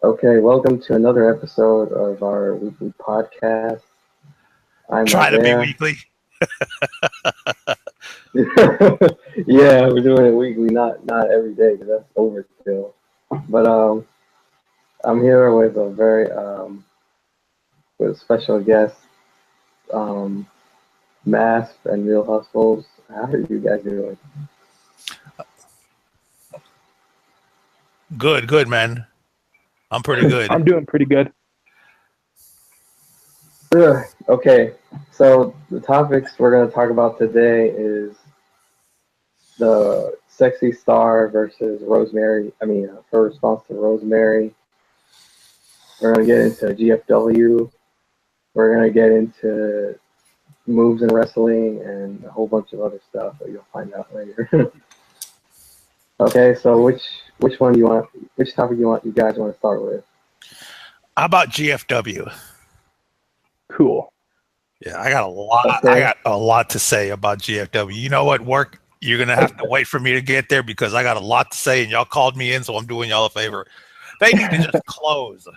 Okay, welcome to another episode of our weekly podcast. I'm Try to be Isaiah. weekly. Yeah, we're doing it weekly, not every day because that's overkill. But I'm here with a very with a special guest, um, Masp and Real Hustles. How are you guys doing? Good, man. I'm pretty good. I'm doing pretty good. Okay, so the topics we're going to talk about today is the sexy star versus Rosemary. Her response to Rosemary. We're going to get into GFW. We're going to get into moves in wrestling and a whole bunch of other stuff that you'll find out later. Okay, so which one do you want? Which topic you guys want to start with? How about GFW? Cool. Yeah, I got a lot. Okay. I got a lot to say about GFW. You know what? Work. You're gonna have to wait for me to get there because I got a lot to say, and y'all called me in, so I'm doing y'all a favor. They need to just close.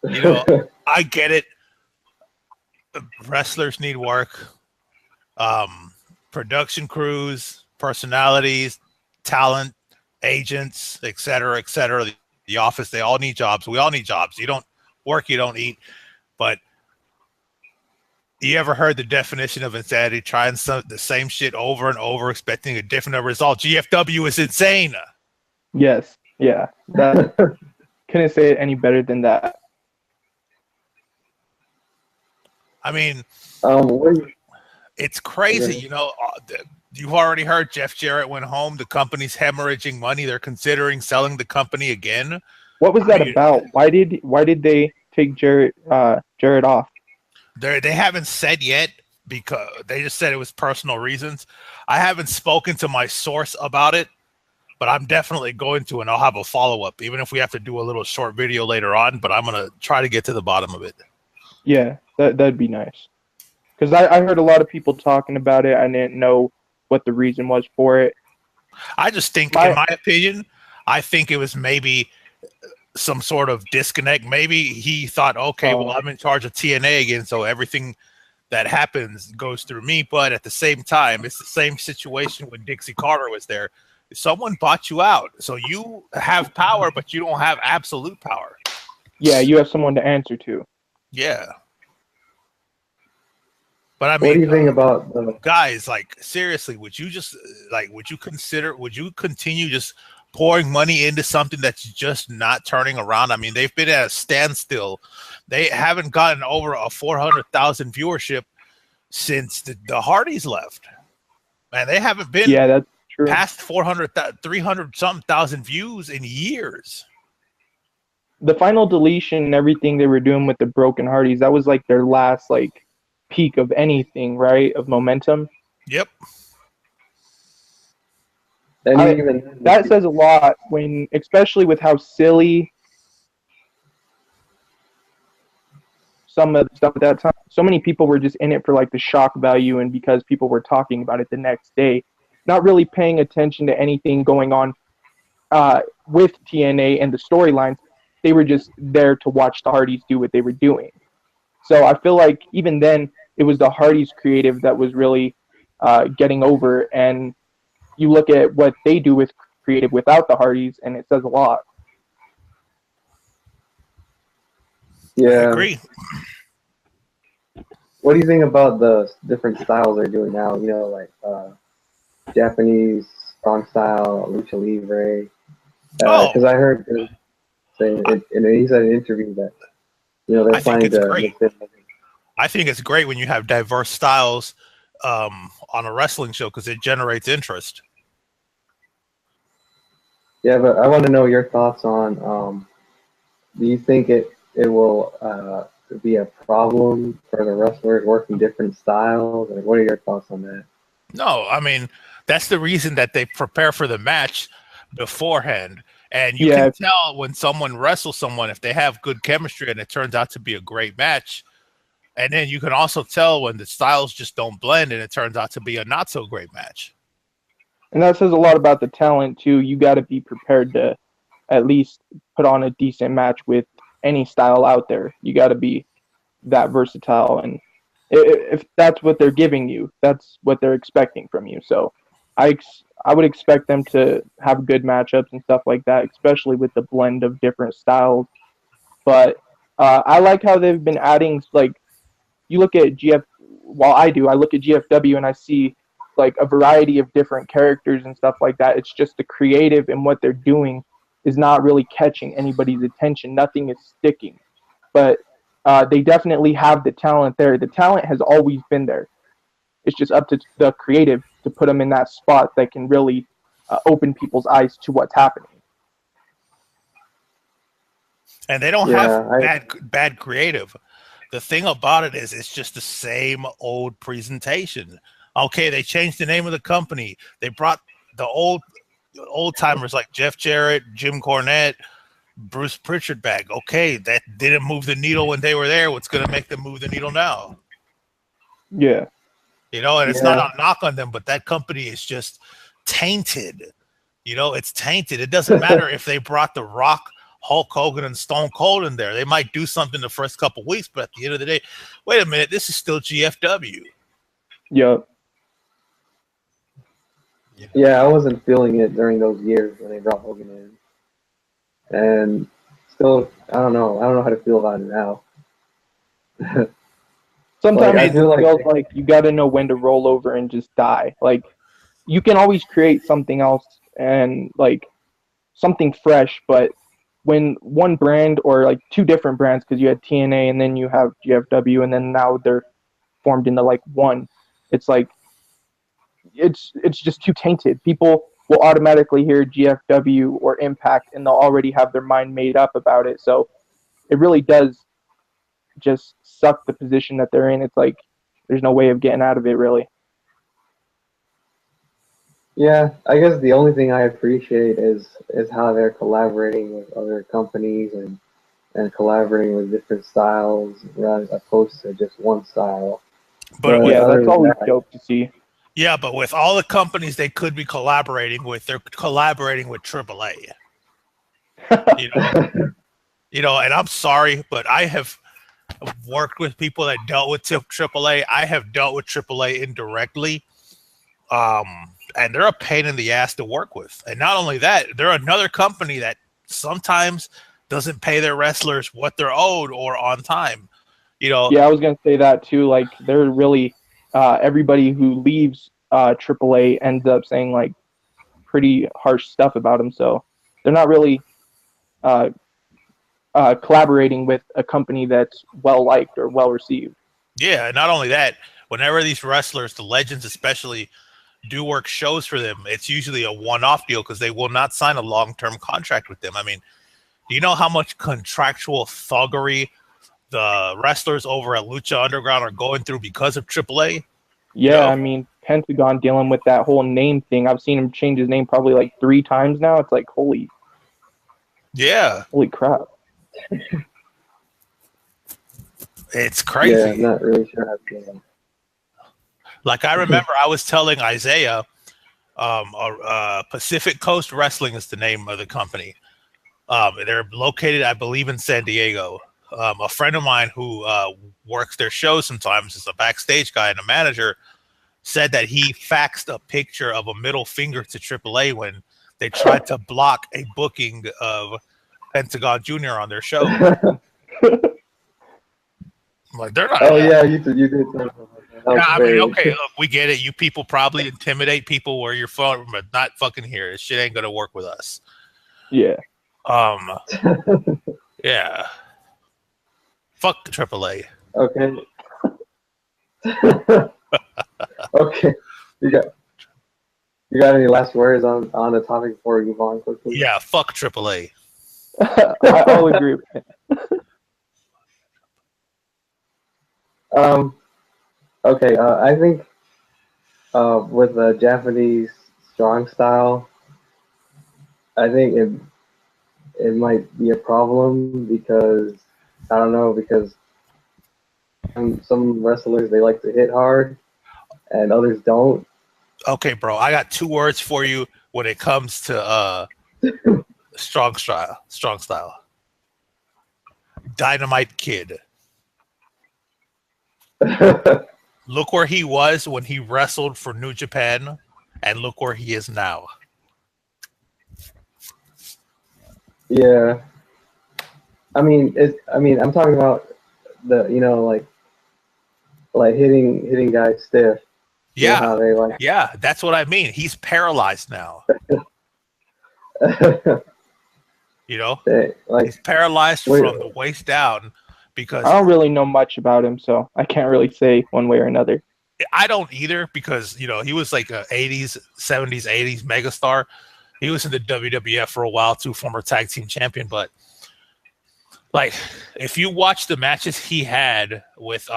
You know, I get it. Wrestlers need work. Production crews, personalities, talent, agents, etc., etc. The office, they all need jobs. We all need jobs. You don't work, you don't eat. But you ever heard the definition of insanity? Trying the same shit over and over, expecting a different result. GFW is insane. Yes. Yeah. That couldn't say it any better than that. I mean, what do you, it's crazy. You know, you've already heard Jeff Jarrett went home. The company's hemorrhaging money. They're considering selling the company again. What was that about? Why did they take Jarrett off? They haven't said yet because they just said it was personal reasons. I haven't spoken to my source about it, but I'm definitely going to, and I'll have a follow-up, even if we have to do a little short video later on, but I'm going to try to get to the bottom of it. Yeah, that'd be nice. Because I heard a lot of people talking about it. I didn't know what the reason was for it. I just think, in my opinion, I think it was maybe some sort of disconnect. Maybe he thought, okay, well, I'm in charge of TNA again, so everything that happens goes through me. But at the same time, it's the same situation when Dixie Carter was there. Someone bought you out, so you have power, but you don't have absolute power. Yeah, you have someone to answer to. Yeah. But I mean, what do you think about the guys? Like, seriously, would you continue just pouring money into something that's just not turning around? I mean, they've been at a standstill. They haven't gotten over a 400,000 viewership since the Hardys left, and they haven't been that's true. Past 300 something thousand views in years. The final deletion and everything they were doing with the Broken Hardys, that was like their last peak of anything, right? Of momentum. Yep. That says a lot when, especially with how silly some of the stuff at that time. So many people were just in it for the shock value, and because people were talking about it the next day, not really paying attention to anything going on with TNA and the storylines. They were just there to watch the Hardys do what they were doing. So I feel like even then, it was the Hardys creative that was really getting over. And you look at what they do with creative without the Hardys, and it says a lot. Yeah. I agree. What do you think about the different styles they're doing now? You know, like Japanese strong style, lucha libre. Because I heard saying, and he said in an interview that they're planning to. Great. I think it's great when you have diverse styles on a wrestling show because it generates interest. Yeah, but I want to know your thoughts on. Do you think it will be a problem for the wrestlers working different styles? Like, what are your thoughts on that? No, I mean, that's the reason that they prepare for the match beforehand. And you can tell when someone wrestles someone if they have good chemistry and it turns out to be a great match. And then you can also tell when the styles just don't blend and it turns out to be a not so great match. And that says a lot about the talent too. You got to be prepared to at least put on a decent match with any style out there. You got to be that versatile, and if that's what they're giving you, that's what they're expecting from you. So I would expect them to have good matchups and stuff like that, especially with the blend of different styles. But I like how they've been adding, like, you look at I look at GFW and I see like a variety of different characters and stuff like that. It's just the creative and what they're doing is not really catching anybody's attention. Nothing is sticking. But they definitely have the talent there. The talent has always been there. It's just up to the creative to put them in that spot that can really open people's eyes to what's happening. And they don't have bad creative. The thing about it is it's just the same old presentation. Okay, they changed the name of the company. They brought the old timers like Jeff Jarrett, Jim Cornette, Bruce Pritchard back. Okay, that didn't move the needle when they were there. What's going to make them move the needle now? Yeah. You know, and it's not a knock on them, but that company is just tainted. You know, it's tainted. It doesn't matter if they brought The Rock, Hulk Hogan, and Stone Cold in there. They might do something the first couple weeks, but at the end of the day, wait a minute, this is still GFW. Yep. Yeah, I wasn't feeling it during those years when they brought Hogan in. And still, I don't know how to feel about it now. Sometimes it feels like you got to know when to roll over and just die. Like, you can always create something else and, like, something fresh, but when one brand or, like, two different brands, because you had TNA and then you have GFW and then now they're formed into, like, one, it's like, it's just too tainted. People will automatically hear GFW or Impact and they'll already have their mind made up about it. So it really does just suck the position that they're in. It's like there's no way of getting out of it, really. Yeah, I guess the only thing I appreciate is how they're collaborating with other companies and collaborating with different styles rather opposed to just one style. But yeah, that's always dope to see. Yeah, but with all the companies they could be collaborating with, they're collaborating with AAA. You know, and I'm sorry, but I have worked with people that dealt with AAA. I have dealt with AAA indirectly, and they're a pain in the ass to work with. And not only that, they're another company that sometimes doesn't pay their wrestlers what they're owed or on time. You know. Yeah, I was gonna say that too. Like, they're really everybody who leaves AAA ends up saying like pretty harsh stuff about them. So they're not really collaborating with a company that's well liked or well received. Yeah, and not only that, whenever these wrestlers, the legends especially, do work shows for them, it's usually a one-off deal because they will not sign a long-term contract with them. I mean, do you know how much contractual thuggery the wrestlers over at Lucha Underground are going through because of AAA? Yeah, I mean, Pentagon dealing with that whole name thing. I've seen him change his name probably like 3 times now. It's like, holy crap. It's crazy. Yeah, I'm not really sure how to feel. Like, I remember I was telling Isaiah, Pacific Coast Wrestling is the name of the company. They're located, I believe, in San Diego. A friend of mine who works their show sometimes is a backstage guy and a manager, said that he faxed a picture of a middle finger to AAA when they tried to block a booking of Pentagon Jr. on their show. Like, they're not. Oh yeah, you did. Yeah, I mean, okay, look, we get it. You people probably intimidate people where you're from, but not fucking here. This shit ain't gonna work with us. Yeah. Yeah. Fuck AAA. Okay. Okay. You got any last words on the topic before we move on quickly? Yeah, fuck AAA. I'll agree with it. Okay, I think with the Japanese strong style, I think it might be a problem because I don't know, because some wrestlers, they like to hit hard and others don't. Okay, bro, I got 2 words for you when it comes to Strong style. Dynamite Kid. Look where he was when he wrestled for New Japan, and look where he is now. Yeah. I mean, I'm talking about the, like hitting guys stiff. Yeah. How they like. Yeah, that's what I mean. He's paralyzed now. He's paralyzed from the waist down because I don't really know much about him, so I can't really say one way or another. I don't either because, he was like a 80s, 70s, 80s megastar. He was in the WWF for a while too, former tag team champion. But like, if you watch the matches he had with,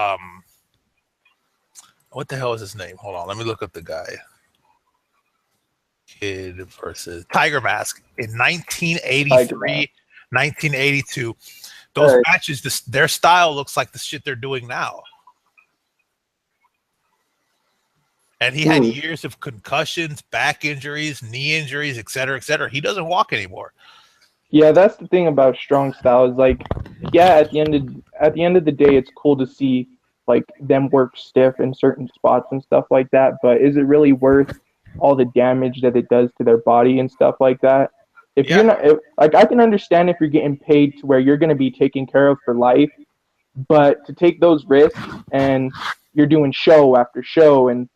what the hell is his name? Hold on, let me look up the guy. Kid versus Tiger Mask in 1983, 1982. Those matches, their style looks like the shit they're doing now. And he had years of concussions, back injuries, knee injuries, et cetera, et cetera. He doesn't walk anymore. Yeah, that's the thing about strong style is like, yeah, at the end of the day, it's cool to see like them work stiff in certain spots and stuff like that. But is it really worth all the damage that it does to their body and stuff like that? If you're not, like, I can understand if you're getting paid to where you're going to be taken care of for life, but to take those risks and you're doing show after show, and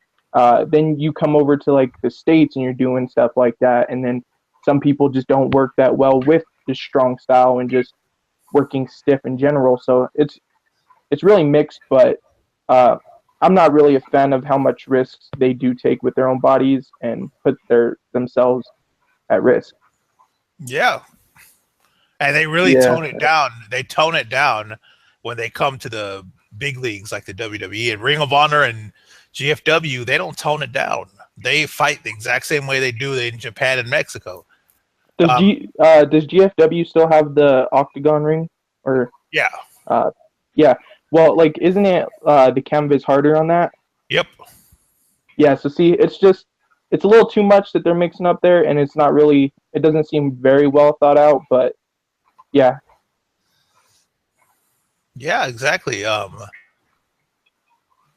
then you come over to like the States and you're doing stuff like that, and then some people just don't work that well with the strong style and just working stiff in general. So it's really mixed, but I'm not really a fan of how much risks they do take with their own bodies and put themselves at risk. Yeah. And they really tone it down. They tone it down when they come to the big leagues like the WWE and Ring of Honor and GFW. They don't tone it down. They fight the exact same way they do in Japan and Mexico. Does GFW still have the octagon ring? Or yeah. Yeah. Well, like, isn't it the canvas harder on that? Yep. Yeah, so see, it's a little too much that they're mixing up there, and it doesn't seem very well thought out, but yeah. Yeah, exactly. I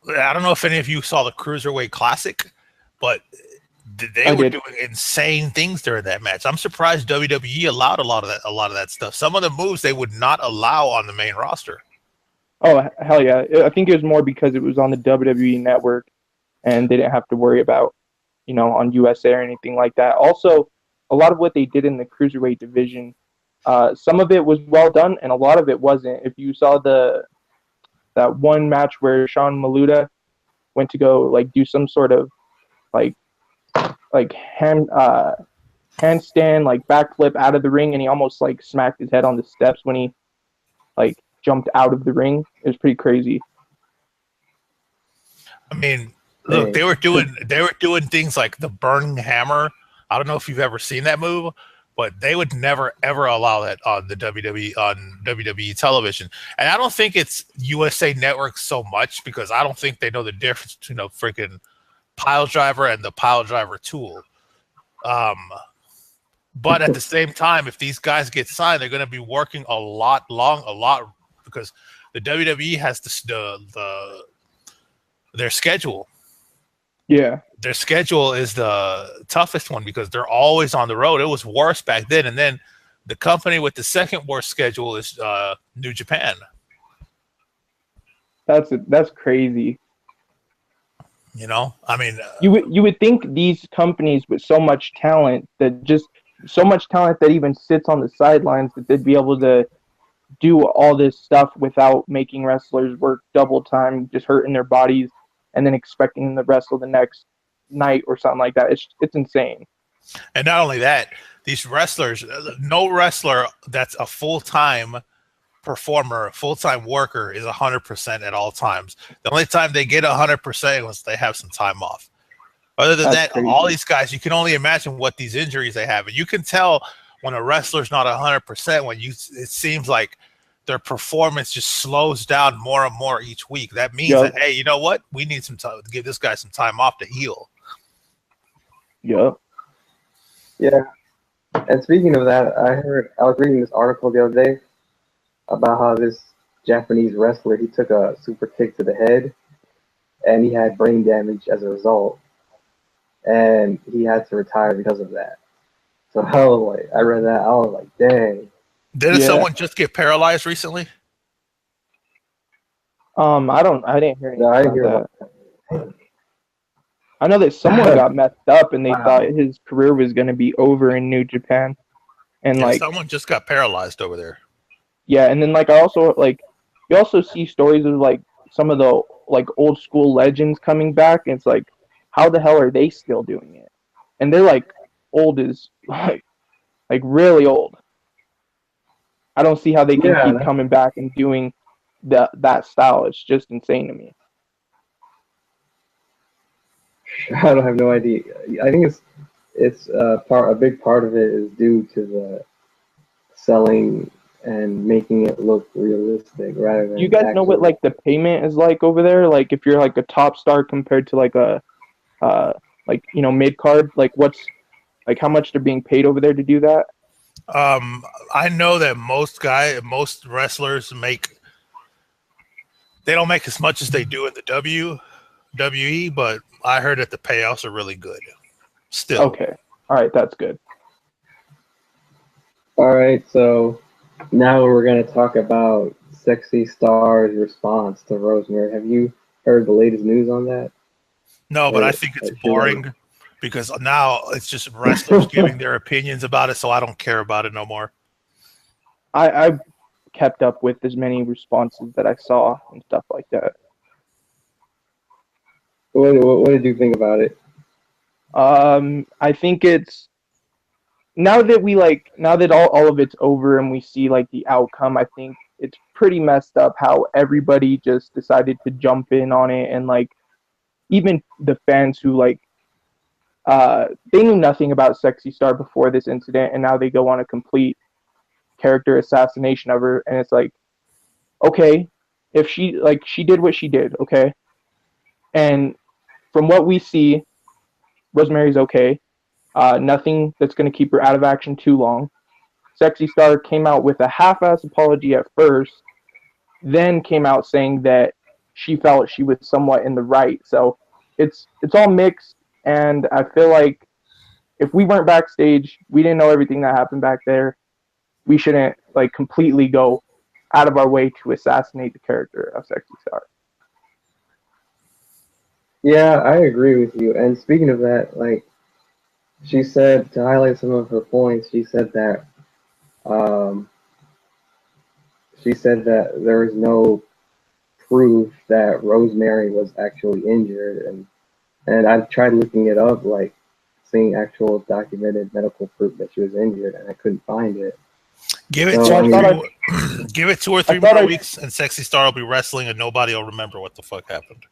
don't know if any of you saw the Cruiserweight Classic, but they were doing insane things during that match. I'm surprised WWE allowed a lot of that stuff. Some of the moves they would not allow on the main roster. Oh, hell yeah. I think it was more because it was on the WWE network and they didn't have to worry about, on USA or anything like that. Also, a lot of what they did in the Cruiserweight division, some of it was well done and a lot of it wasn't. If you saw that one match where Sean Maluda went to go like do some sort of like handstand, like backflip out of the ring, and he almost like smacked his head on the steps when he like jumped out of the ring. It was pretty crazy. I mean, look, they were doing things like the burning hammer. I don't know if you've ever seen that move, but they would never ever allow that on the WWE television. And I don't think it's USA Network so much because I don't think they know the difference between a freaking pile driver and the pile driver tool. But at the same time, if these guys get signed, they're going to be working a lot because the WWE has their schedule. Yeah. Their schedule is the toughest one because they're always on the road. It was worse back then. And then the company with the second worst schedule is New Japan. That's crazy. I mean, you would think these companies with so much talent that even sits on the sidelines, that they'd be able to do all this stuff without making wrestlers work double time, just hurting their bodies, and then expecting them to wrestle the next night or something like that. It's insane. And not only that, these wrestlers, no wrestler that's a full-time performer, full-time worker is 100% at all times. The only time they get 100% was they have some time off. Other than that, crazy. All these guys, you can only imagine what these injuries they have. And you can tell when a wrestler's not 100%, it seems like their performance just slows down more and more each week. That means that, hey, you know what? We need some time to give this guy some time off to heal. Yeah. Yeah. And speaking of that, I was reading this article the other day about how this Japanese wrestler, he took a super kick to the head and he had brain damage as a result, and he had to retire because of that. So I read that, I was like, dang. Didn't someone just get paralyzed recently? I didn't hear anything I didn't hear about that. about that. I know that someone got messed up and they Wow. thought his career was going to be over in New Japan. And Yeah, like someone just got paralyzed over there. yeah, and then like I also like you also see stories of like some of the like old school legends coming back, and it's like how the hell are they still doing it? And they're like old as like really old. I don't see how they can keep coming back and doing that style. It's just insane to me. I don't have no idea. I think it's a big part of it is due to the selling and making it look realistic rather than. You guys know what like the payment is like over there? Like if you're like a top star compared to like a like mid card, like what's like how much they're being paid over there to do that? I know that most wrestlers they don't make as much as they do in the WWE, but I heard that the payouts are really good. Still. Okay. All right, that's good. All right, so now we're going to talk about Sexy Star's response to Rosemary. Have you heard the latest news on that? No, but I think it's boring because now it's just wrestlers giving their opinions about it, so I don't care about it no more. I kept up with as many responses that I saw and stuff like that. What did you think about it? I think it's now that all of it's over and we see like the outcome, I think it's pretty messed up how everybody just decided to jump in on it, and like even the fans who like they knew nothing about Sexy Star before this incident, and now they go on a complete character assassination of her, and it's like, okay, if she did what she did, okay, and from what we see, Rosemary's okay. Nothing that's going to keep her out of action too long. Sexy Star came out with a half-ass apology at first, then came out saying that she felt she was somewhat in the right. So it's all mixed, and I feel like if we weren't backstage, we didn't know everything that happened back there, we shouldn't like completely go out of our way to assassinate the character of Sexy Star. Yeah, I agree with you. And speaking of that, like she said, to highlight some of her points, she said that there is no proof that Rosemary was actually injured, and I've tried looking it up, like seeing actual documented medical proof that she was injured, and I couldn't find it. Give it 2 or 3 more weeks, and Sexy Star will be wrestling, and nobody will remember what the fuck happened.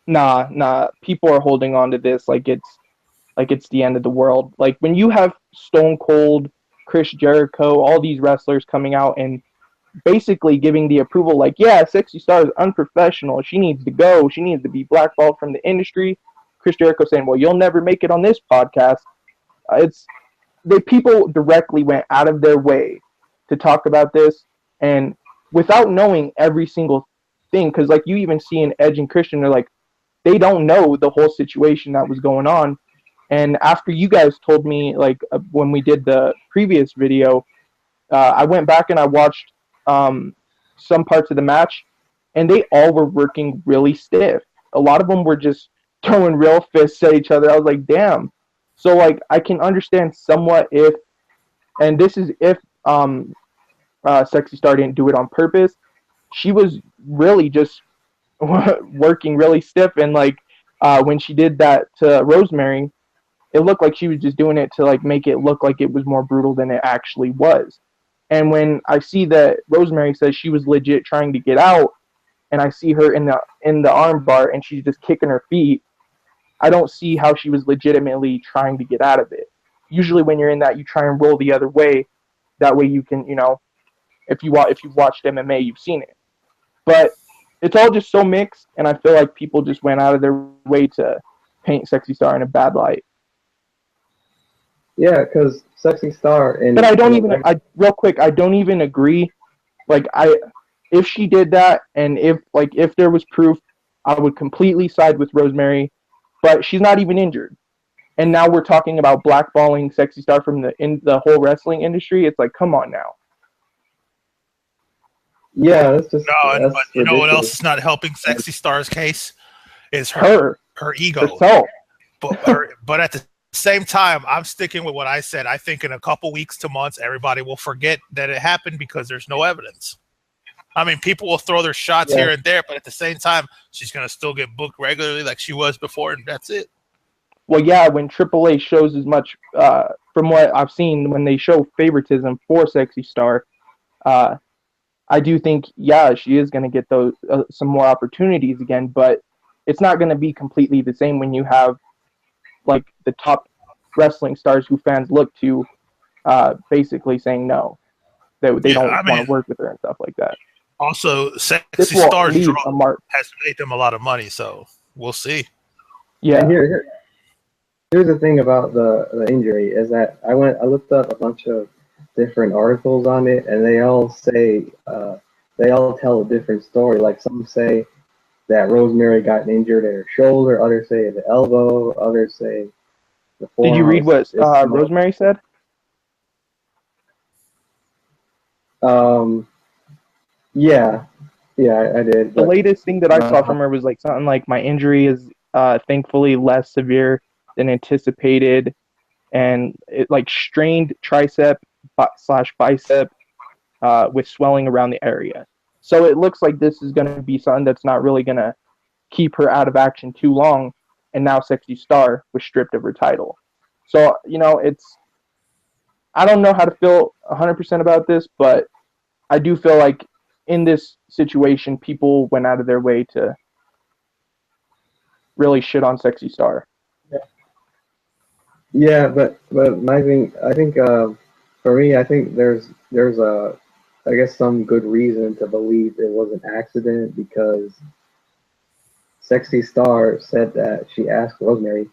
Nah. People are holding on to this like it's the end of the world. Like when you have Stone Cold, Chris Jericho, all these wrestlers coming out and basically giving the approval, like, yeah, Sexy Star is unprofessional. She needs to go. She needs to be blackballed from the industry. Chris Jericho saying, well, you'll never make it on this podcast. People directly went out of their way to talk about this, and without knowing every single thing, because like you even see in Edge and Christian, they're like, they don't know the whole situation that was going on. And after you guys told me, like when we did the previous video, I went back and I watched some parts of the match, and they all were working really stiff. A lot of them were just throwing real fists at each other. I was like, damn. So like I can understand somewhat if Sexy Star didn't do it on purpose. She was really just working really stiff, and like when she did that to Rosemary, it looked like she was just doing it to like make it look like it was more brutal than it actually was. And when I see that Rosemary says she was legit trying to get out, and I see her in the arm bar and she's just kicking her feet, I don't see how she was legitimately trying to get out of it. Usually when you're in that, you try and roll the other way. That way you can, if you've watched MMA, you've seen it. But it's all just so mixed, and I feel like people just went out of their way to paint Sexy Star in a bad light. Yeah, because Sexy Star and But I don't even. Real quick, I don't even agree. Like if she did that, and if there was proof, I would completely side with Rosemary. But she's not even injured, and now we're talking about blackballing Sexy Star from the whole wrestling industry. It's like, come on now. yeah, that's just No, that's but you know what else ridiculous. is not helping Sexy Star's case is Her her ego. herself. But at the same time, I'm sticking with what I said. I think in a couple weeks to months, everybody will forget that it happened because there's no evidence. I mean, people will throw their shots here and there, but at the same time, she's going to still get booked regularly like she was before, and that's it. Well, yeah, when AAA shows as much, from what I've seen, when they show favoritism for Sexy Star, I do think, yeah, she is going to get those some more opportunities again, but it's not going to be completely the same when you have like the top wrestling stars who fans look to, basically saying no, that they don't want to work with her and stuff like that. Also, this Sexy will Star's leave draw a mark. has made them a lot of money, so we'll see. Yeah. And here's the thing about the injury is that I looked up a bunch of different articles on it, and they all say they all tell a different story. Like some say that Rosemary got injured at her shoulder, others say the elbow, others say the forearm. Did you read what Rosemary said? Yeah, I did. The latest thing that I saw from her was like something like, my injury is thankfully less severe than anticipated, and it like strained tricep / bicep with swelling around the area. So it looks like this is going to be something that's not really going to keep her out of action too long. And now Sexy Star was stripped of her title. So, I don't know how to feel 100% about this, but I do feel like in this situation, people went out of their way to really shit on Sexy Star. Yeah, but my thing, I think for me, I think there's I guess some good reason to believe it was an accident, because Sexy Star said that she asked Rosemary,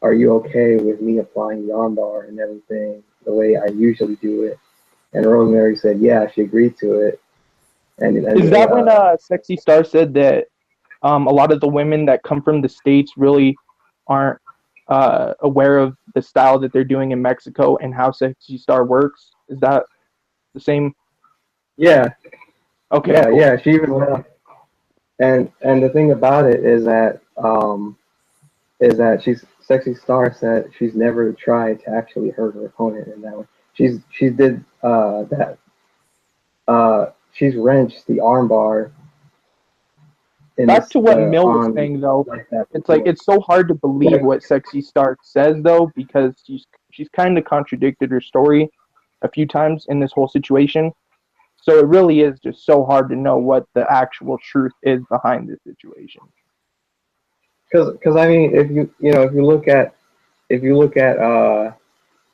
"Are you okay with me applying the armbar and everything the way I usually do it?" And Rosemary said, "Yeah." She agreed to it. And is that when Sexy Star said that a lot of the women that come from the States really aren't aware of the style that they're doing in Mexico and how Sexy Star works? Is that the same? Yeah. Okay. Yeah, cool. yeah. She even went up. And the thing about it is that Sexy Star said she's never tried to actually hurt her opponent in that way. She did that. She's wrenched the armbar. Back to what Mill was saying, though, like it's like it's so hard to believe what Sexy Star says, though, because she's kind of contradicted her story a few times in this whole situation. So it really is just so hard to know what the actual truth is behind this situation. Because I mean, if you look at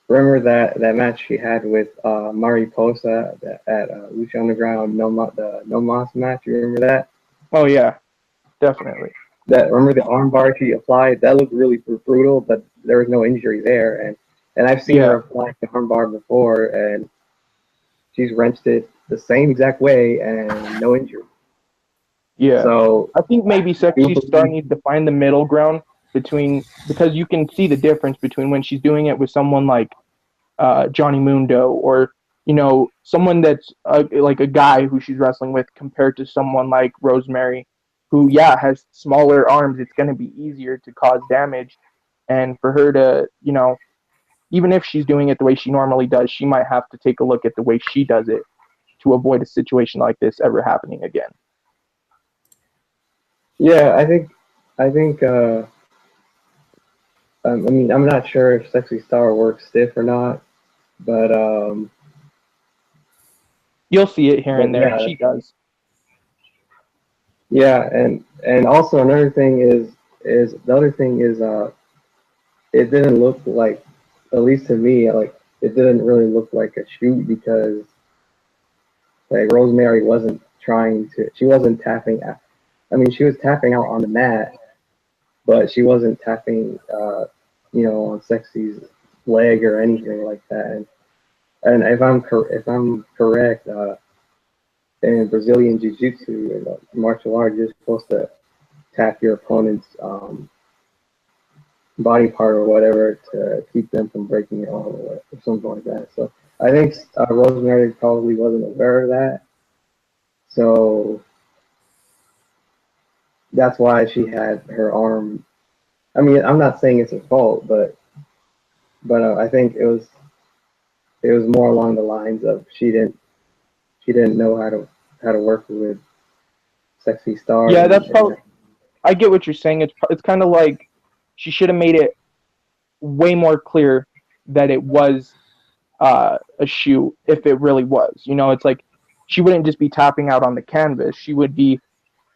remember that match she had with Mariposa at Lucha Underground, the No Mas match. You remember that? Oh yeah, definitely. Remember the armbar she applied? That looked really brutal, but there was no injury there. And I've seen her apply the armbar before, and she's wrenched it the same exact way and no injury. Yeah. So I think maybe Sexy Star needs to find the middle ground because you can see the difference between when she's doing it with someone like Johnny Mundo, or someone that's like a guy who she's wrestling with, compared to someone like Rosemary, who has smaller arms. It's going to be easier to cause damage, and for her to even if she's doing it the way she normally does, she might have to take a look at the way she does it to avoid a situation like this ever happening again. Yeah, I think I mean, I'm not sure if Sexy Star works stiff or not, but you'll see it here and there. Yeah. She does. Yeah, and also another thing is it didn't look like, at least to me, like it didn't really look like a shoot, because like Rosemary wasn't she wasn't tapping out. I mean, she was tapping out on the mat, but she wasn't tapping on Sexy's leg or anything like that. And if I'm correct, in Brazilian Jiu-Jitsu, martial art, you're supposed to tap your opponent's body part or whatever to keep them from breaking your arm or something like that. So I think Rosemary probably wasn't aware of that. So that's why she had her arm. I mean, I'm not saying it's her fault, but I think it was more along the lines of she didn't know how to work with Sexy Star. Yeah, that's probably. I get what you're saying. It's kind of like she should have made it way more clear that it was a shoot if it really was. You know, it's like she wouldn't just be tapping out on the canvas. She would be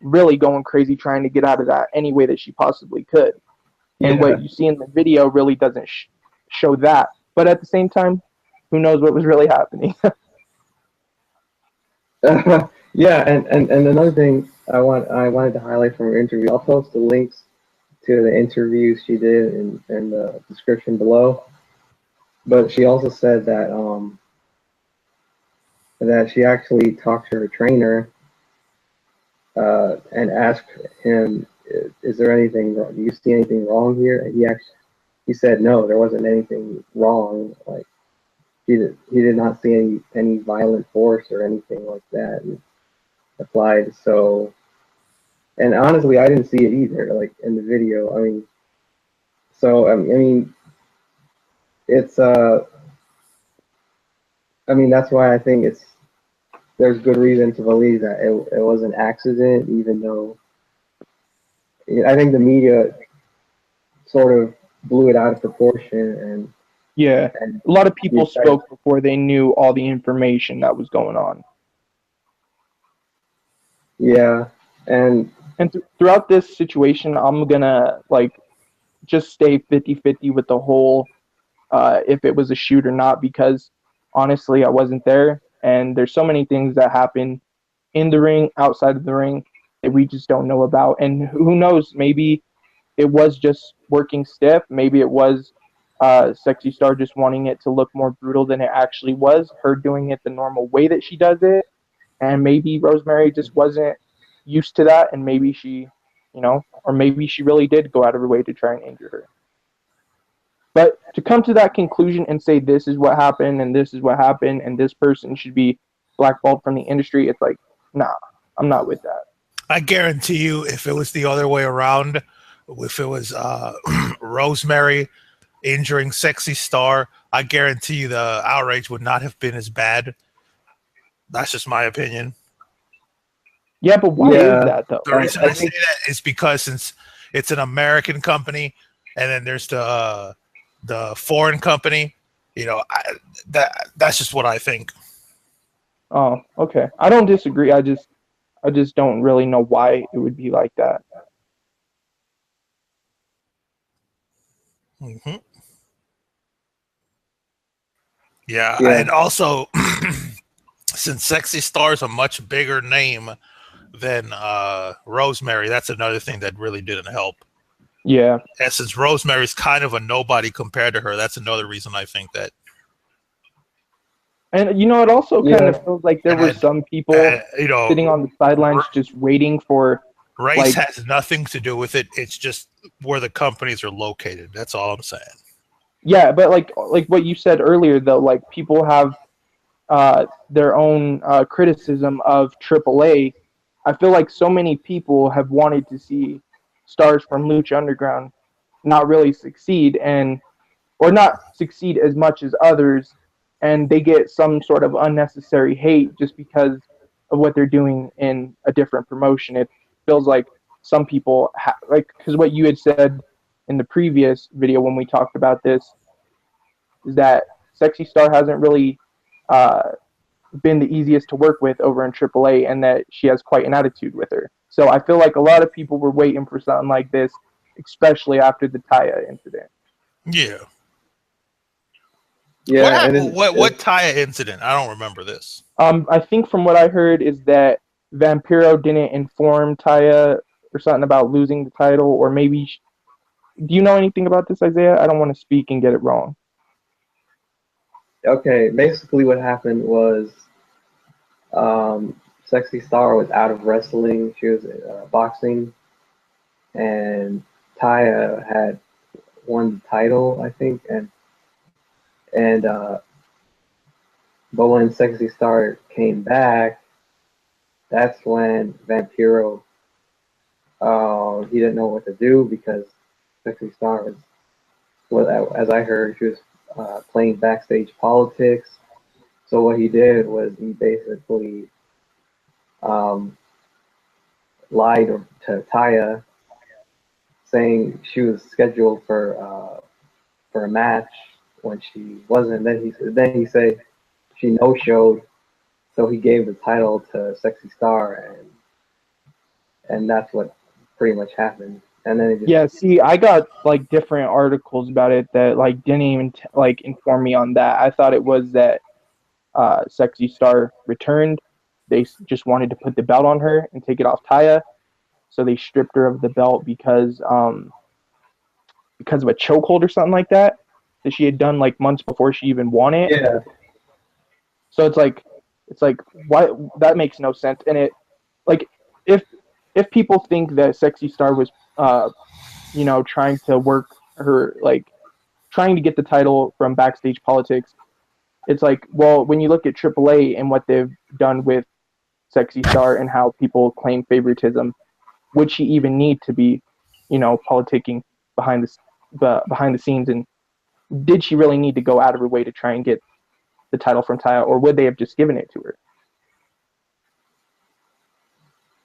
really going crazy trying to get out of that any way that she possibly could. And what you see in the video really doesn't show that. But at the same time, who knows what was really happening? Yeah, and another thing I wanted to highlight from her interview. I'll post the links to the interviews she did in the description below. But she also said that that she actually talked to her trainer and asked him, "Is there anything wrong? Do you see anything wrong here?" And he said no, there wasn't anything wrong. Like he did not see any violent force or anything like that applied. So, and honestly, I didn't see it either. Like in the video, I mean, so I mean, it's I mean, that's why I think there's good reason to believe that it was an accident, even though I think the media sort of blew it out of proportion. And yeah, a lot of people spoke before they knew all the information that was going on. Yeah, and throughout this situation, I'm gonna just stay 50-50 with the whole if it was a shoot or not, because honestly, I wasn't there, and there's so many things that happen in the ring, outside of the ring, that we just don't know about. And who knows, maybe it was just working stiff. Maybe it was Sexy Star just wanting it to look more brutal than it actually was, her doing it the normal way that she does it. And maybe Rosemary just wasn't used to that, and maybe she, or maybe she really did go out of her way to try and injure her. But to come to that conclusion and say this is what happened and this is what happened and this person should be blackballed from the industry, it's like, nah, I'm not with that. I guarantee you, if it was the other way around, if it was Rosemary injuring Sexy Star, I guarantee you the outrage would not have been as bad. That's just my opinion. Yeah, but why is that, though? The reason I say that is because since it's an American company, and then there's the foreign company, that's just what I think. Oh, okay. I don't disagree. I just don't really know why it would be like that. Mm-hmm. Yeah, and also since Sexy Star is a much bigger name than Rosemary, that's another thing that really didn't help. Yeah. And since Rosemary's kind of a nobody compared to her, that's another reason I think that. And it also kind of feels like there were some people sitting on the sidelines just waiting for. Race has nothing to do with it. It's just where the companies are located. That's all I'm saying. Yeah, but like what you said earlier, though, people have their own criticism of AAA. I feel like so many people have wanted to see stars from Lucha Underground not really succeed, or not succeed as much as others, and they get some sort of unnecessary hate just because of what they're doing in a different promotion. It feels like some people because what you had said in the previous video when we talked about this is that Sexy Star hasn't really been the easiest to work with over in AAA, and that she has quite an attitude with her. So I feel like a lot of people were waiting for something like this, especially after the Taya incident. Yeah. Yeah. What Taya incident? I don't remember this. I think from what I heard is that Vampiro didn't inform Taya or something about losing the title, or maybe. Do you know anything about this, Isaiah? I don't want to speak and get it wrong. okay, basically what happened was Sexy Star was out of wrestling. She was boxing, and Taya had won the title, I think, and but when Sexy Star came back, that's when Vampiro he didn't know what to do because Sexy Star was, well, as I heard, she was playing backstage politics. So what he did was he basically um, lied to Taya, saying she was scheduled for a match when she wasn't. Then he said she no showed, so he gave the title to Sexy Star, and that's what pretty much happened. And then it just Yeah, see, I got like different articles about it that like didn't even like inform me on that. I thought it was that Sexy Star returned. They just wanted to put the belt on her and take it off Taya, so they stripped her of the belt because of a chokehold or something like that she had done like months before she even won it. yeah. So it's like what, that makes no sense. And it like if if people think that Sexy Star was trying to work her, like trying to get the title from backstage politics, it's like, well, when you look at AAA and what they've done with Sexy Star and how people claim favoritism, would she even need to be, politicking behind the scenes, and did she really need to go out of her way to try and get the title from Taya, or would they have just given it to her?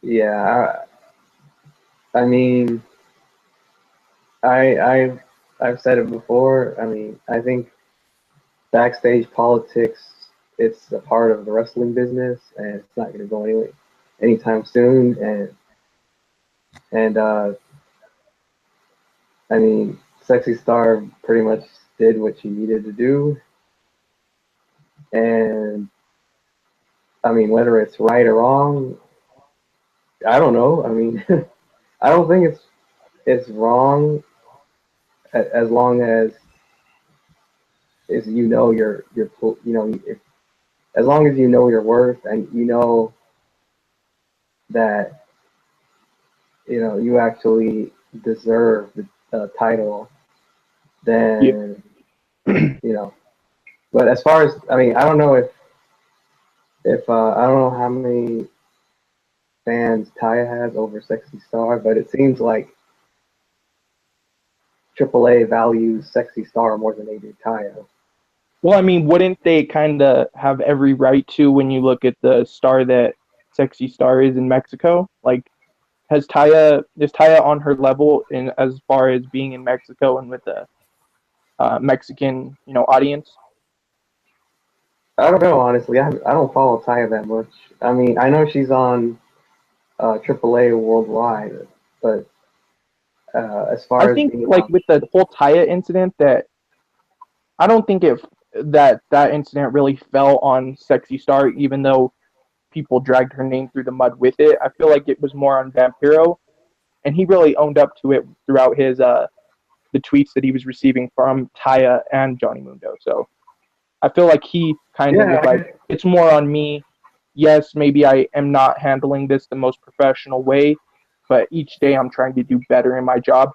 Yeah, I mean, I've said it before. I mean, I think backstage politics, it's a part of the wrestling business, and it's not going to go anyway anytime soon. And I mean, Sexy Star pretty much did what she needed to do, and I mean, whether it's right or wrong, I don't know. I mean, I don't think it's wrong as long as you know if, as long as you know your worth and you know that you actually deserve the title, Yeah. then you know. But as far as, I mean, I don't know if I don't know how many fans Taya has over Sexy Star, but it seems like AAA values Sexy Star more than they do Taya. Well, I mean, wouldn't they kind of have every right to, when you look at the star that Sexy Star is in Mexico? Like, is Taya on her level in as far as being in Mexico and with the Mexican, audience? I don't know, honestly. I don't follow Taya that much. I mean, I know she's on AAA worldwide, but as I far as think being like on, with the whole Taya incident, that I don't think that incident really fell on Sexy Star, even though people dragged her name through the mud with it. I feel like it was more on Vampiro, and he really owned up to it throughout his the tweets that he was receiving from Taya and Johnny Mundo. So I feel like he kind of was yeah, like, it's more on me. Yes, maybe I am not handling this the most professional way, but each day I'm trying to do better in my job.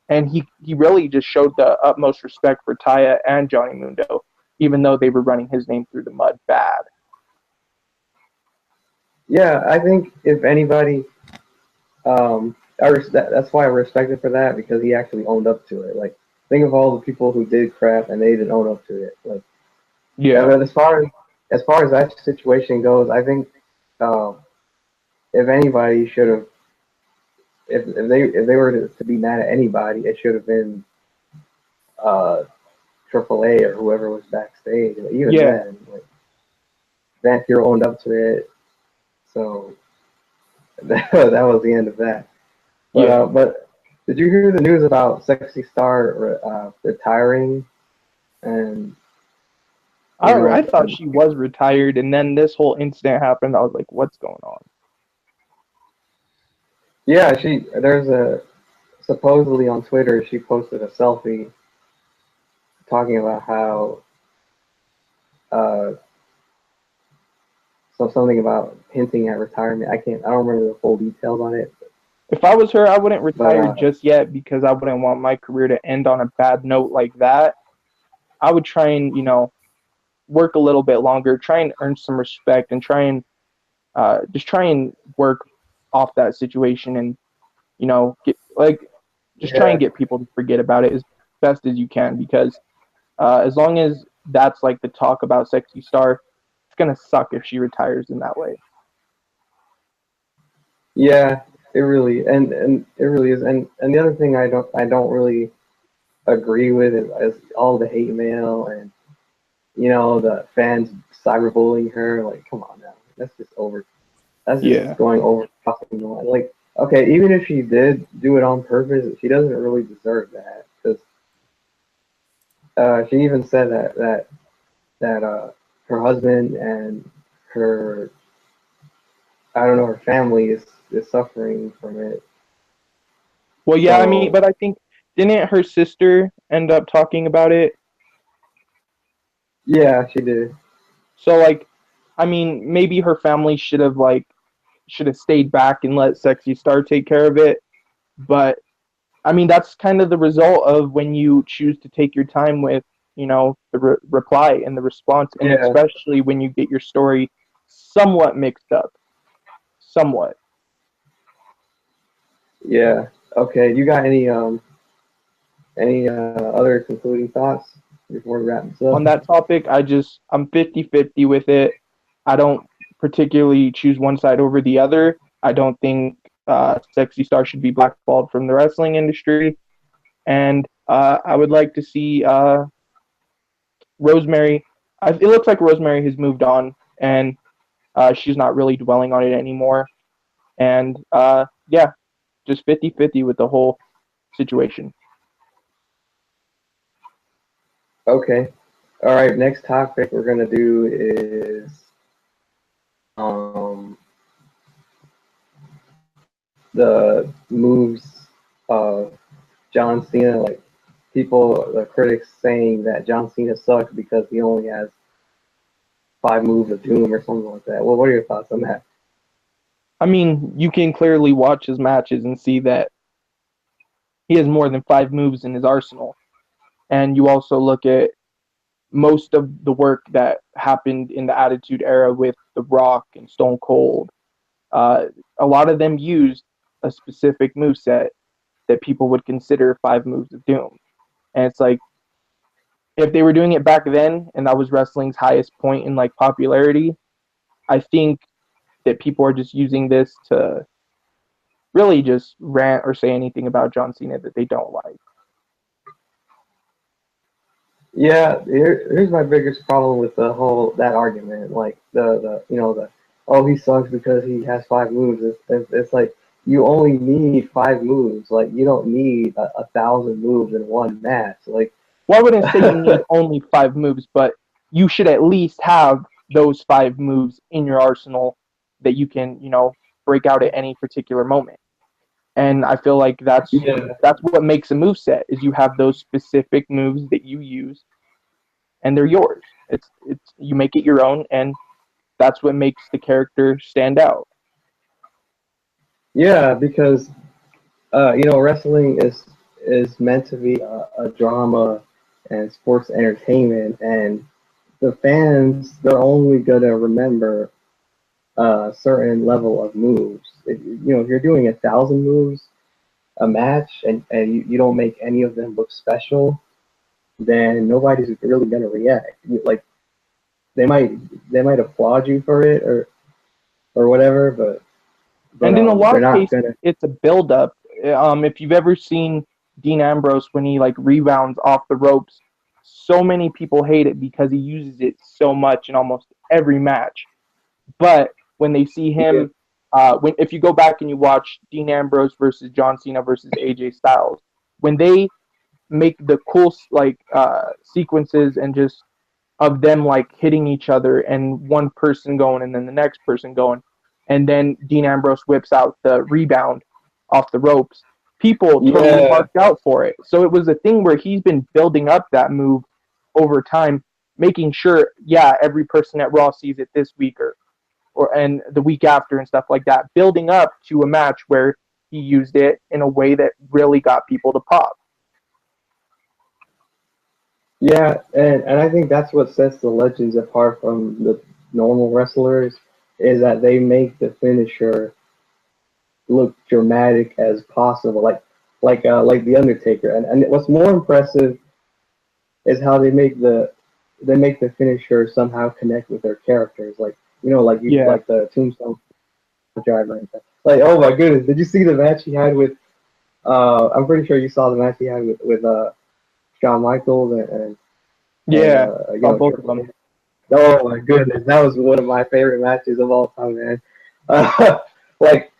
And he really just showed the utmost respect for Taya and Johnny Mundo, even though they were running his name through the mud bad. yeah, I think if anybody, that's why I respect it for that because he actually owned up to it. Like, think of all the people who did crap and they didn't own up to it. Like, Yeah. but as far as that situation goes, I think um, if anybody should have, if they were to be mad at anybody, it should have been uh, AAA or whoever was backstage. But even Yeah. then, like, Vampiro owned up to it, so that was the end of that. But Yeah. did you hear the news about Sexy Star retiring? And I thought she was retired, and then this whole incident happened. I was like, what's going on? yeah, there's a supposedly on Twitter she posted a selfie talking about how so something about hinting at retirement. I don't remember the full details on it. If I was her, I wouldn't retire just yet because I wouldn't want my career to end on a bad note like that. I would try and, work a little bit longer, try and earn some respect, and try and just try and work off that situation, and try and get people to forget about it as best as you can, because as long as that's like the talk about Sexy Star, it's gonna suck if she retires in that way. Yeah, it really and it really is. And the other thing I don't really agree with is all the hate mail and the fans cyberbullying her. Like, come on now, that's just over. That's just going over the line. Like, okay, even if she did do it on purpose, she doesn't really deserve that, because she even said that her husband and her, I don't know, her family is suffering from it. Well, yeah, so, but I think, didn't her sister end up talking about it? Yeah, she did. So, maybe her family should have stayed back and let Sexy Star take care of it. But, that's kind of the result of when you choose to take your time with, the reply and the response, and especially when you get your story somewhat mixed up. Somewhat. Yeah. Okay. You got any other concluding thoughts before we wrap this up? On that topic, I'm 50-50 with it. I don't particularly choose one side over the other. I don't think Sexy Star should be blackballed from the wrestling industry. And I would like to see Rosemary. It looks like Rosemary has moved on, and she's not really dwelling on it anymore. And just 50-50 with the whole situation. Okay. All right. Next topic we're gonna do is the moves of John Cena. Like, the critics saying that John Cena sucks because he only has 5 moves of doom or something like that. Well, what are your thoughts on that? You can clearly watch his matches and see that he has more than 5 moves in his arsenal. And you also look at most of the work that happened in the Attitude Era with The Rock and Stone Cold. A lot of them used a specific moveset that people would consider 5 moves of doom. And it's like, if they were doing it back then, and that was wrestling's highest point in popularity, I think that people are just using this to really just rant or say anything about John Cena that they don't like. Yeah, here's my biggest problem with that argument. Like, he sucks because he has 5 moves. It's like, you only need 5 moves. Like, you don't need 1,000 moves in one match. Like, well, I wouldn't say you need only 5 moves, but you should at least have those 5 moves in your arsenal that you can, break out at any particular moment. And I feel like that's what makes a moveset, is you have those specific moves that you use, and they're yours. It's you make it your own, and that's what makes the character stand out. Yeah, because wrestling is meant to be a drama and sports entertainment, and the fans, they're only gonna remember a certain level of moves. If you're doing 1,000 moves a match, and you don't make any of them look special, then nobody's really gonna react. Like, they might applaud you for it or whatever, but and in a lot of cases, it's a build-up. If you've ever seen Dean Ambrose when he rebounds off the ropes, so many people hate it because he uses it so much in almost every match. But when they see him, if you go back and you watch Dean Ambrose versus John Cena versus AJ Styles, when they make the cool sequences and just of them hitting each other and one person going and then the next person going, and then Dean Ambrose whips out the rebound off the ropes, people totally marked out for it. So it was a thing where he's been building up that move over time, making sure, every person at Raw sees it this week and the week after and stuff like that, building up to a match where he used it in a way that really got people to pop. Yeah, and I think that's what sets the legends apart from the normal wrestlers is that they make the finisher look dramatic as possible, like the Undertaker. And what's more impressive is how they make the finisher somehow connect with their characters, like like the Tombstone driver. Like, oh my goodness, did you see the match he had with? I'm pretty sure you saw the match he had with Shawn Michaels and both of them. Oh my goodness, that was one of my favorite matches of all time, man. Like,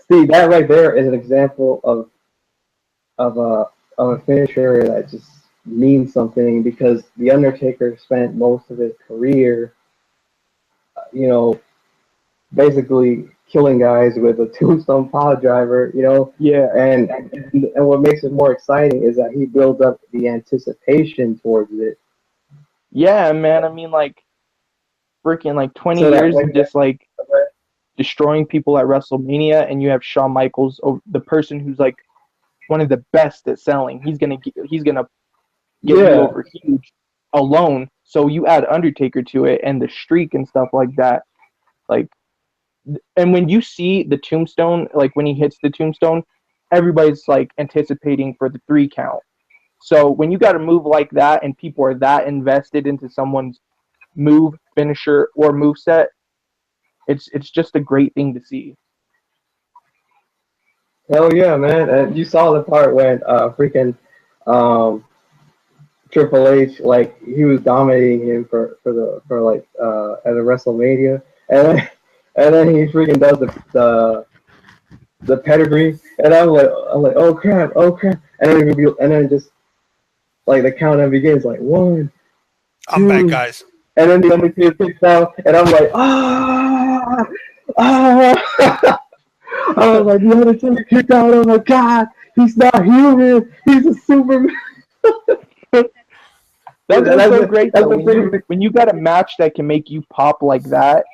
see, that right there is an example of a finisher that just means something, because the Undertaker spent most of his career, basically killing guys with a tombstone pile driver, Yeah. And what makes it more exciting is that he builds up the anticipation towards it. Yeah, man. I mean, like, freaking, like, 20 So years of just, like, destroying people at WrestleMania, and you have Shawn Michaels, the person who's, like, one of the best at selling. He's gonna get you over huge alone. So you add Undertaker to it and the streak and stuff like that. Like, and when you see the tombstone, like when he hits the tombstone, everybody's like anticipating for the 3 count. So when you got a move like that and people are that invested into someone's move, finisher, or moveset, it's just a great thing to see. Hell yeah, man! And you saw the part when freaking Triple H, like, he was dominating him at a WrestleMania, and then he freaking does the pedigree, and I'm like, oh crap, and then just like the countdown begins, like 1, 2, I'm back, guys. And then the Undertaker kicks out, and I'm like, I was like, the Undertaker kicked out. Oh my god, he's not human. He's a Superman. That's so great. When you got a match that can make you pop like that,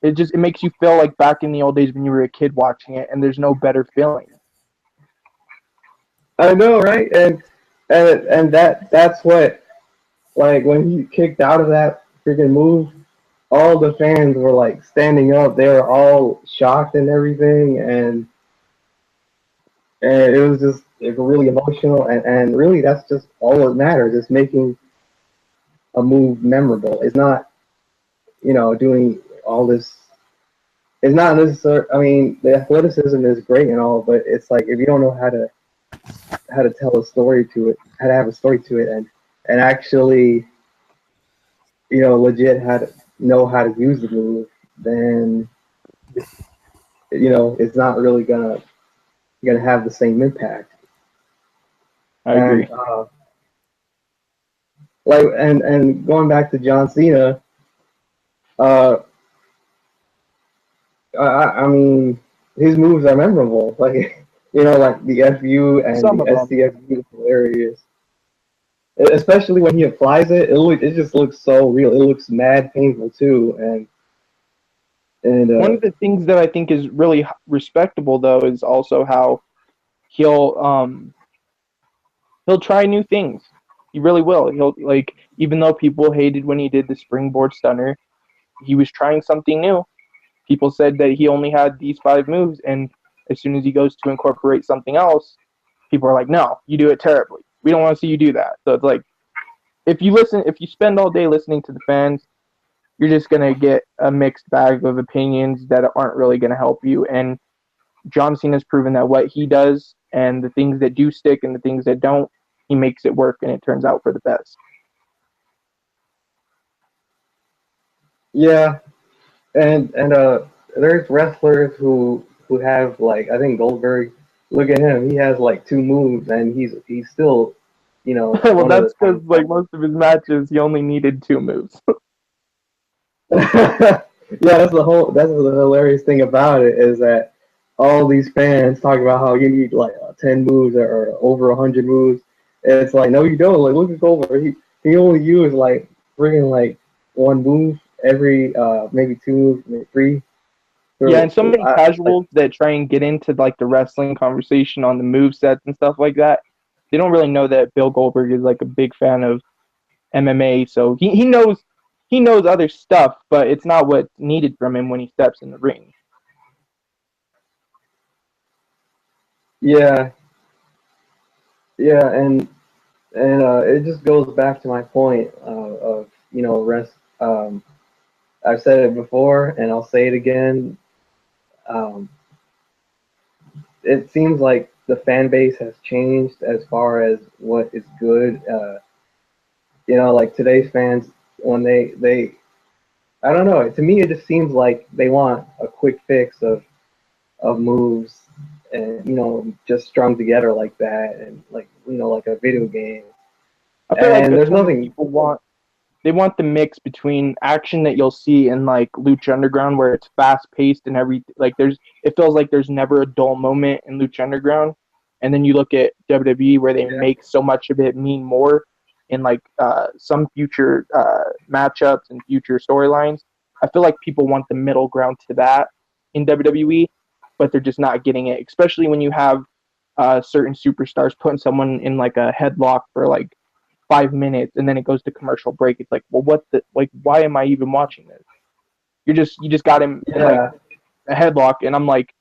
it makes you feel like back in the old days when you were a kid watching it, and there's no better feeling. I know, right? And that's what, like, when he kicked out of that freaking move, all the fans were like standing up. They were all shocked and everything, and it was just really emotional. And really, that's just all that matters. It's making a move memorable. It's not, doing all this. It's not necessarily. I mean, the athleticism is great and all, but it's like, if you don't know how to tell a story to it, how to have a story to it, and actually, legit know how to use the move, then it's not really gonna have the same impact. I agree. And going back to John Cena, I mean, his moves are memorable. Like, like the FU and the SCFU is hilarious. Especially when he applies it, it just looks so real. It looks mad painful too, and one of the things that I think is really respectable, though, is also how he'll try new things. He really will. He'll, like, even though people hated when he did the springboard stunner, he was trying something new. People said that he only had these 5 moves, and as soon as he goes to incorporate something else, people are like, "No, you do it terribly. We don't want to see you do that." So it's like, if you spend all day listening to the fans, you're just gonna get a mixed bag of opinions that aren't really gonna help you. And John Cena's proven that what he does and the things that do stick and the things that don't, he makes it work, and it turns out for the best. Yeah, and there's wrestlers who have, like, I think Goldberg. Look at him; he has like 2 moves, and he's still, well, that's because, like, most of his matches, he only needed 2 moves. Yeah, that's the hilarious thing about it, is that all these fans talk about how you need like 10 moves or over 100 moves. And it's like, no, you don't. Like, look at Goldberg. He only used like bringing like one move every maybe two, maybe three. Yeah, and so many Like, casuals that try and get into like the wrestling conversation on the move sets and stuff like that, they don't really know that Bill Goldberg is like a big fan of MMA, so he knows other stuff, but it's not what's needed from him when he steps in the ring. yeah, yeah, and it just goes back to my point of rest. I've said it before, and I'll say it again. Um, it seems like the fan base has changed as far as what is good. Like today's fans, when they I don't know. To me, it just seems like they want a quick fix of moves, and just strung together like that, and like like a video game. I feel like And that's there's what nothing. people want. They want the mix between action that you'll see in like Lucha Underground, where it's fast paced and it feels like there's never a dull moment in Lucha Underground, and then you look at WWE where they Yeah, make so much of it mean more in like some future matchups and future storylines. I feel like people want the middle ground to that in WWE, but they're just not getting it, especially when you have certain superstars putting someone in like a headlock for like 5 minutes and then it goes to commercial break. It's like, well, why am I even watching this? You just got him in like yeah, a headlock, and I'm like,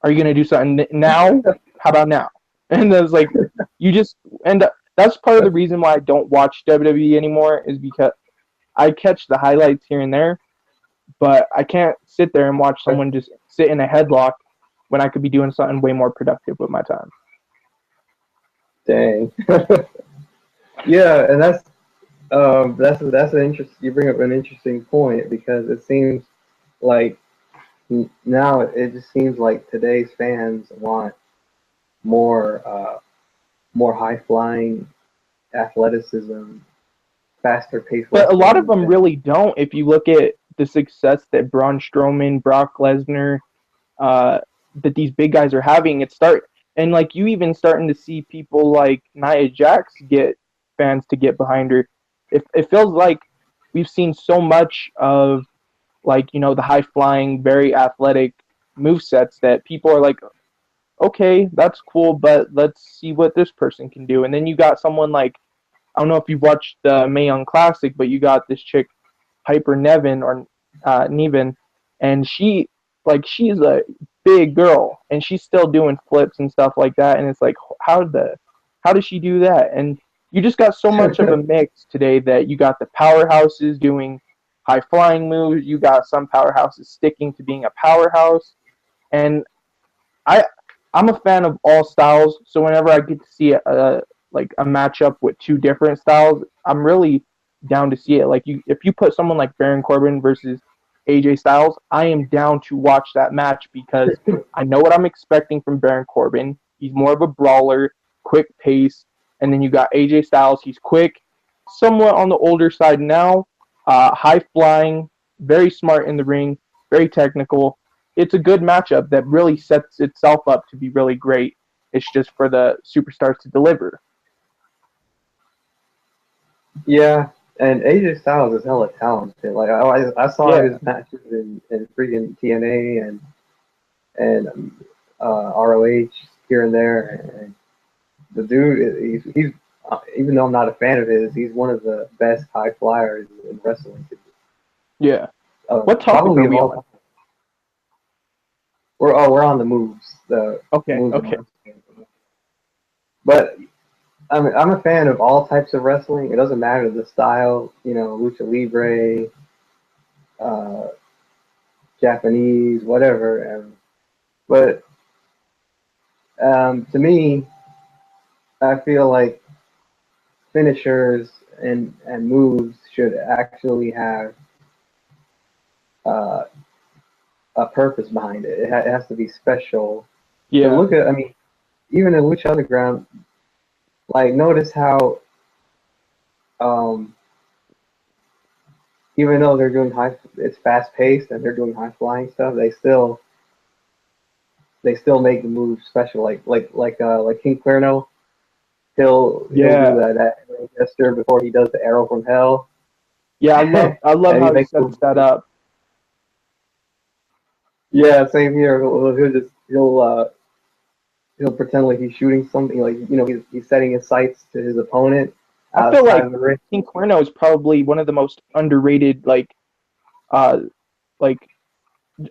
are you gonna do something now? How about now? And then it's like, you just and that's part of the reason why I don't watch WWE anymore is because I catch the highlights here and there, but I can't sit there and watch someone just sit in a headlock when I could be doing something way more productive with my time. dang. Yeah, and that's an interest. You bring up an interesting point because it seems like now it just seems like today's fans want more more high flying athleticism, faster paced But a lot of wrestling. them really don't. If you look at the success that Braun Strowman, Brock Lesnar, uh, that these big guys are having, and like you even starting to see people like Nia Jax get fans to get behind her. It feels like we've seen so much of like the high flying, very athletic move sets that people are like, okay, that's cool, but let's see what this person can do. And then you got someone like, I don't know if you've watched the Mae Young Classic, but you got this chick Piper Nevin or Nevin, and she's a big girl and she's still doing flips and stuff like that. And it's like, how does she do that? And you just got so much of a mix today that you got the powerhouses doing high flying moves, you got some powerhouses sticking to being a powerhouse, and I I'm a fan of all styles. So whenever I get to see a matchup with two different styles, I'm really down to see it. Like if you put someone like Baron Corbin versus AJ Styles, I am down to watch that match because I know what I'm expecting from Baron Corbin. He's more of a brawler, quick pace, and then you got AJ Styles. He's quick, somewhat on the older side now, high flying, very smart in the ring, very technical. It's a good matchup that really sets itself up to be really great. It's just for the superstars to deliver. Yeah, and AJ Styles is hella talented. Like I saw Yeah, his matches in freaking TNA and ROH here and there, and the dude he's even though I'm not a fan of his, he's one of the best high flyers in wrestling. yeah. What topic Probably are of we all on? time. We're on the moves, the Okay, moves and okay. wrestling. But I'm a fan of all types of wrestling. It doesn't matter the style, lucha libre, uh, Japanese, whatever. But to me, I feel like finishers and moves should actually have uh, a purpose behind it. It has to be special. To Yeah, look at, even in Lucha Underground, like notice how um, even though it's fast paced and they're doing high flying stuff, they still make the move special. Like King Cuerno, he'll do yeah. that gesture before he does the arrow from hell. Yeah, I love And how he makes sets that up. Yeah, same here. He'll pretend like he's shooting something, like he's setting his sights to his opponent I feel outside like of the ring. King Cuerno is probably one of the most underrated, uh, like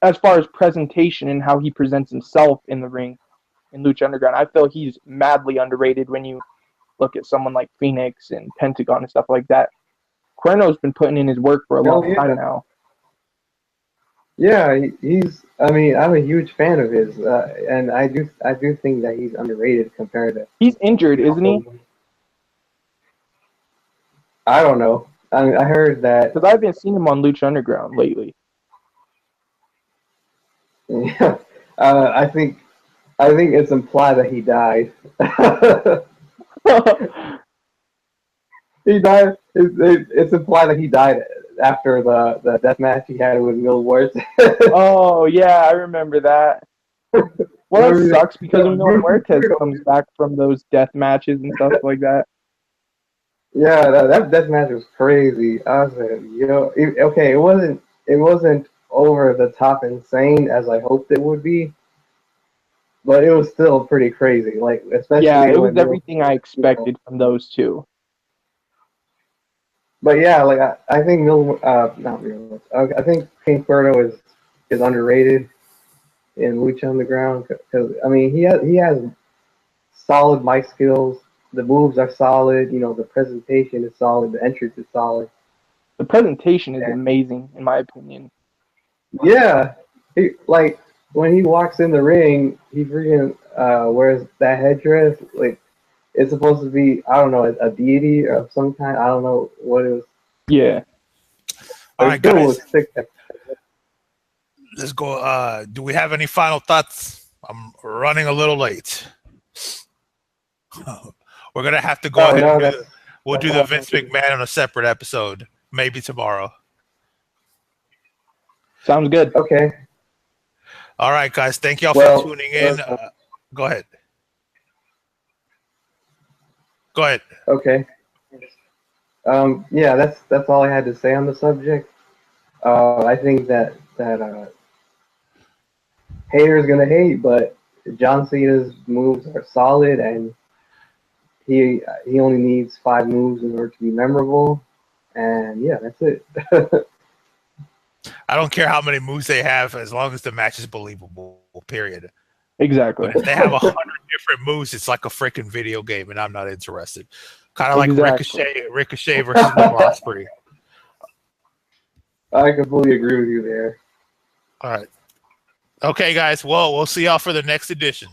as far as presentation and how he presents himself in the ring in Lucha Underground. I feel he's madly underrated when you look at someone like Phoenix and Pentagon and stuff like that. Cuerno's been putting in his work for a Oh long time now. yeah, he's. I mean, I'm a huge fan of his, and I do think that he's underrated compared to. He's injured, isn't he? I don't know. I heard that. Because I haven't seen him on Lucha Underground lately. Yeah, I think it's implied that he died. He died. It's implied that he died after the death match he had with Mil Muertes. Oh yeah, I remember that. Well, that sucks because when Mil Muertes comes back from those death matches and stuff like that. Yeah, that death match was crazy. I was like, okay, it wasn't over the top insane as I hoped it would be, but it was still pretty crazy. Like especially it was everything I expected from those two. But yeah, like I think not Mil, I think King Cuerno is underrated in Lucha Underground because I mean he has solid mic skills. The moves are solid. The presentation is solid. The entrance is solid. The presentation is amazing, in my opinion. Yeah, like when he walks in the ring, he freaking wears that headdress. Like it's supposed to be, I don't know, a deity of some kind. I don't know what it was. Yeah. All right, guys. Sick. Let's go. Do we have any final thoughts? I'm running a little late. We're gonna have to go ahead and we'll do the Vince McMahon on a separate episode, maybe tomorrow. Sounds good. Okay. All right, guys. Thank y'all for tuning in. Go ahead. Go ahead. Okay. Yeah, that's all I had to say on the subject. I think that haters gonna hate, but John Cena's moves are solid, and he only needs 5 moves in order to be memorable. And yeah, that's it. I don't care how many moves they have, as long as the match is believable. Period. Exactly. But if they have 100 different moves, it's like a freaking video game, and I'm not interested. Kind of like Ricochet versus Will Ospreay. I completely agree with you there. All right. Okay, guys. Well, we'll see y'all for the next edition.